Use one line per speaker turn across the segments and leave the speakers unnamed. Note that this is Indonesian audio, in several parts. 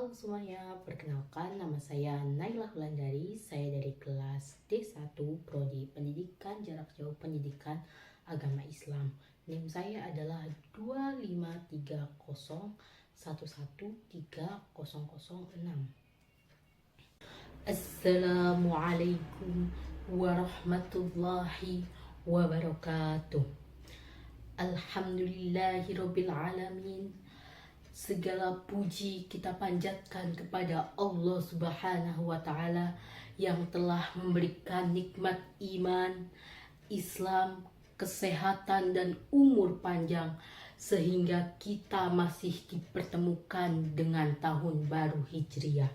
Halo semuanya, perkenalkan nama saya Naila Hulandari. Saya dari kelas D1 Prodi Pendidikan Jarak Jauh Pendidikan Agama Islam. NIM saya adalah 25301130006. Assalamualaikum warahmatullahi wabarakatuh. Alhamdulillahirobbilalamin. Segala puji kita panjatkan kepada Allah Subhanahu wa Ta'ala yang telah memberikan nikmat iman, Islam, kesehatan, dan umur panjang sehingga kita masih dipertemukan dengan tahun baru Hijriah.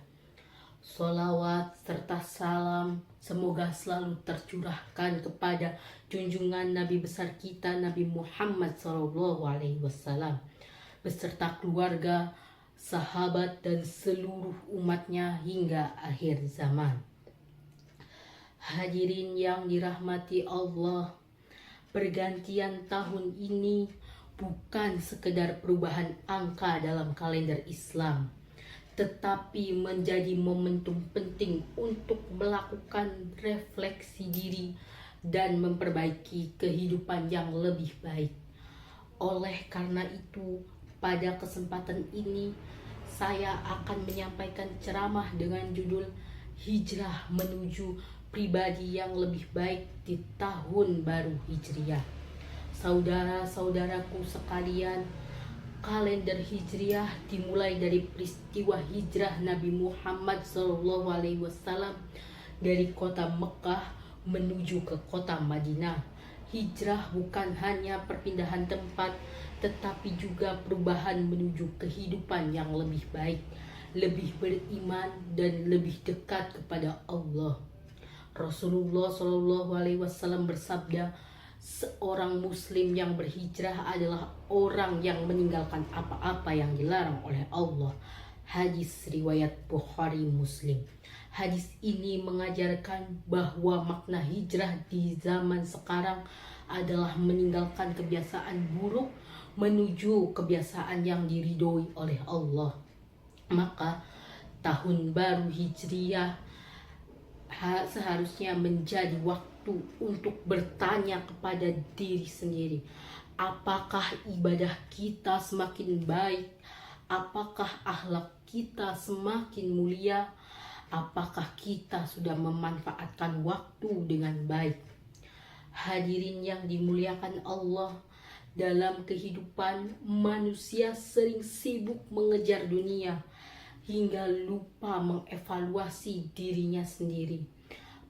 Sholawat serta salam semoga selalu tercurahkan kepada junjungan Nabi besar kita Nabi Muhammad SAW beserta keluarga, sahabat, dan seluruh umatnya hingga akhir zaman. Hadirin yang dirahmati Allah, pergantian tahun ini bukan sekedar perubahan angka dalam kalender Islam, tetapi menjadi momentum penting untuk melakukan refleksi diri dan memperbaiki kehidupan yang lebih baik. Oleh karena itu, pada kesempatan ini saya akan menyampaikan ceramah dengan judul Hijrah Menuju Pribadi yang Lebih Baik di Tahun Baru Hijriah. Saudara-saudaraku sekalian, kalender Hijriah dimulai dari peristiwa hijrah Nabi Muhammad SAW dari kota Mekah menuju ke kota Madinah. Hijrah bukan hanya perpindahan tempat, tetapi juga perubahan menuju kehidupan yang lebih baik, lebih beriman, dan lebih dekat kepada Allah. Rasulullah SAW bersabda, seorang muslim yang berhijrah adalah orang yang meninggalkan apa-apa yang dilarang oleh Allah. Hadis riwayat Bukhari Muslim. Hadis ini mengajarkan bahwa makna hijrah di zaman sekarang adalah meninggalkan kebiasaan buruk menuju kebiasaan yang diridhoi oleh Allah. Maka tahun baru Hijriah seharusnya menjadi waktu untuk bertanya kepada diri sendiri, apakah ibadah kita semakin baik? Apakah akhlak kita semakin mulia? Apakah kita sudah memanfaatkan waktu dengan baik? Hadirin yang dimuliakan Allah, dalam kehidupan manusia sering sibuk mengejar dunia hingga lupa mengevaluasi dirinya sendiri.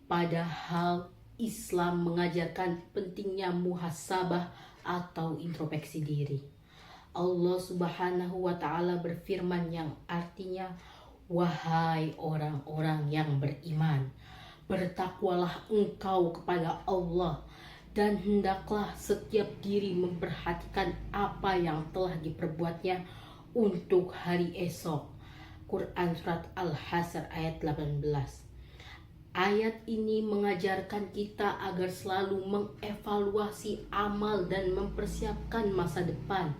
Padahal Islam mengajarkan pentingnya muhasabah atau introspeksi diri. Allah Subhanahu wa Ta'ala berfirman yang artinya, wahai orang-orang yang beriman, bertakwalah engkau kepada Allah, dan hendaklah setiap diri memperhatikan apa yang telah diperbuatnya untuk hari esok. Quran Surat Al-Hasr ayat 18. Ayat ini mengajarkan kita agar selalu mengevaluasi amal dan mempersiapkan masa depan,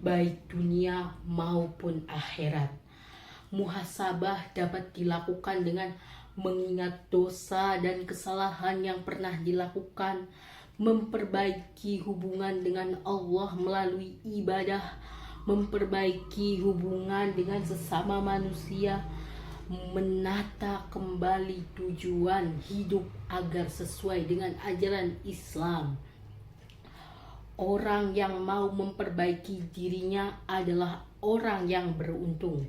baik dunia maupun akhirat. Muhasabah dapat dilakukan dengan mengingat dosa dan kesalahan yang pernah dilakukan, memperbaiki hubungan dengan Allah melalui ibadah, memperbaiki hubungan dengan sesama manusia, menata kembali tujuan hidup agar sesuai dengan ajaran Islam. Orang yang mau memperbaiki dirinya adalah orang yang beruntung.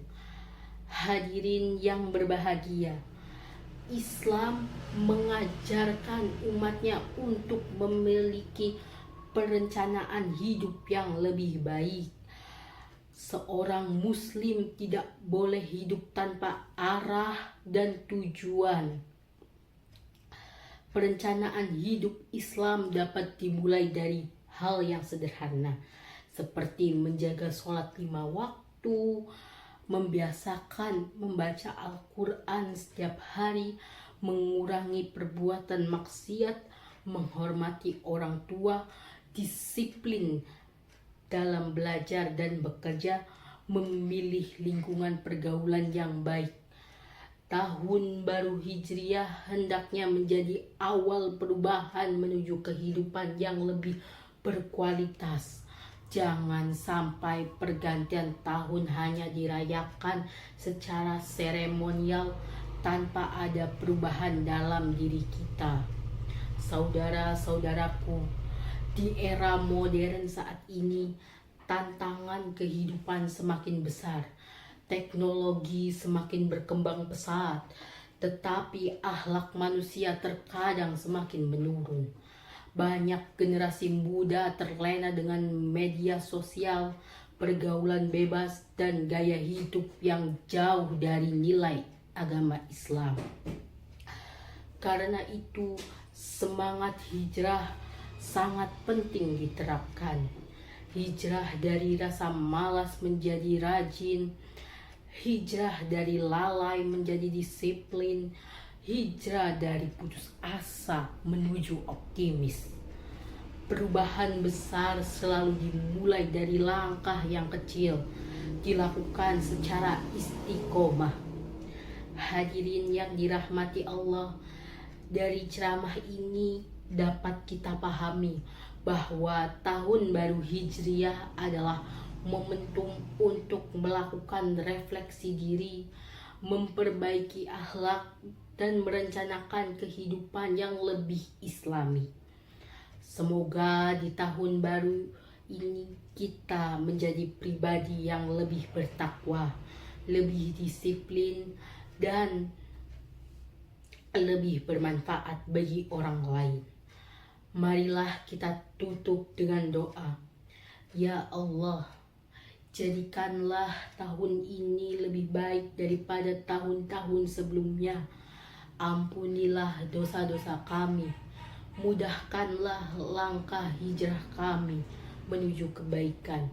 Hadirin yang berbahagia, Islam mengajarkan umatnya untuk memiliki perencanaan hidup yang lebih baik. Seorang muslim tidak boleh hidup tanpa arah dan tujuan. Perencanaan hidup Islam dapat dimulai dari hal yang sederhana, seperti menjaga sholat 5 waktu, membiasakan membaca Al-Quran setiap hari, mengurangi perbuatan maksiat, menghormati orang tua, disiplin dalam belajar dan bekerja, memilih lingkungan pergaulan yang baik. Tahun baru Hijriah hendaknya menjadi awal perubahan menuju kehidupan yang lebih berkualitas. Jangan sampai pergantian tahun hanya dirayakan secara seremonial tanpa ada perubahan dalam diri kita. Saudara-saudaraku, di era modern saat ini, tantangan kehidupan semakin besar. Teknologi semakin berkembang pesat, tetapi akhlak manusia terkadang semakin menurun. Banyak generasi muda terlena dengan media sosial, pergaulan bebas, dan gaya hidup yang jauh dari nilai agama Islam. Karena itu, semangat hijrah sangat penting diterapkan. Hijrah dari rasa malas menjadi rajin, hijrah dari lalai menjadi disiplin, hijrah dari putus asa menuju optimis. Perubahan besar selalu dimulai dari langkah yang kecil, dilakukan secara istiqomah. Hadirin yang dirahmati Allah, dari ceramah ini dapat kita pahami bahwa tahun baru Hijriah adalah momentum untuk melakukan refleksi diri, memperbaiki akhlak, dan merencanakan kehidupan yang lebih islami. Semoga di tahun baru ini kita menjadi pribadi yang lebih bertakwa, lebih disiplin, dan lebih bermanfaat bagi orang lain. Marilah kita tutup dengan doa. Ya Allah, jadikanlah tahun ini lebih baik daripada tahun-tahun sebelumnya. Ampunilah dosa-dosa kami. Mudahkanlah langkah hijrah kami menuju kebaikan,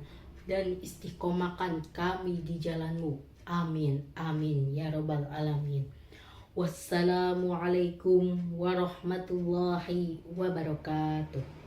dan istiqomahkan kami di jalan-Mu. Amin. Amin. Ya Rabbal Alamin. Wassalamualaikum warahmatullahi wabarakatuh.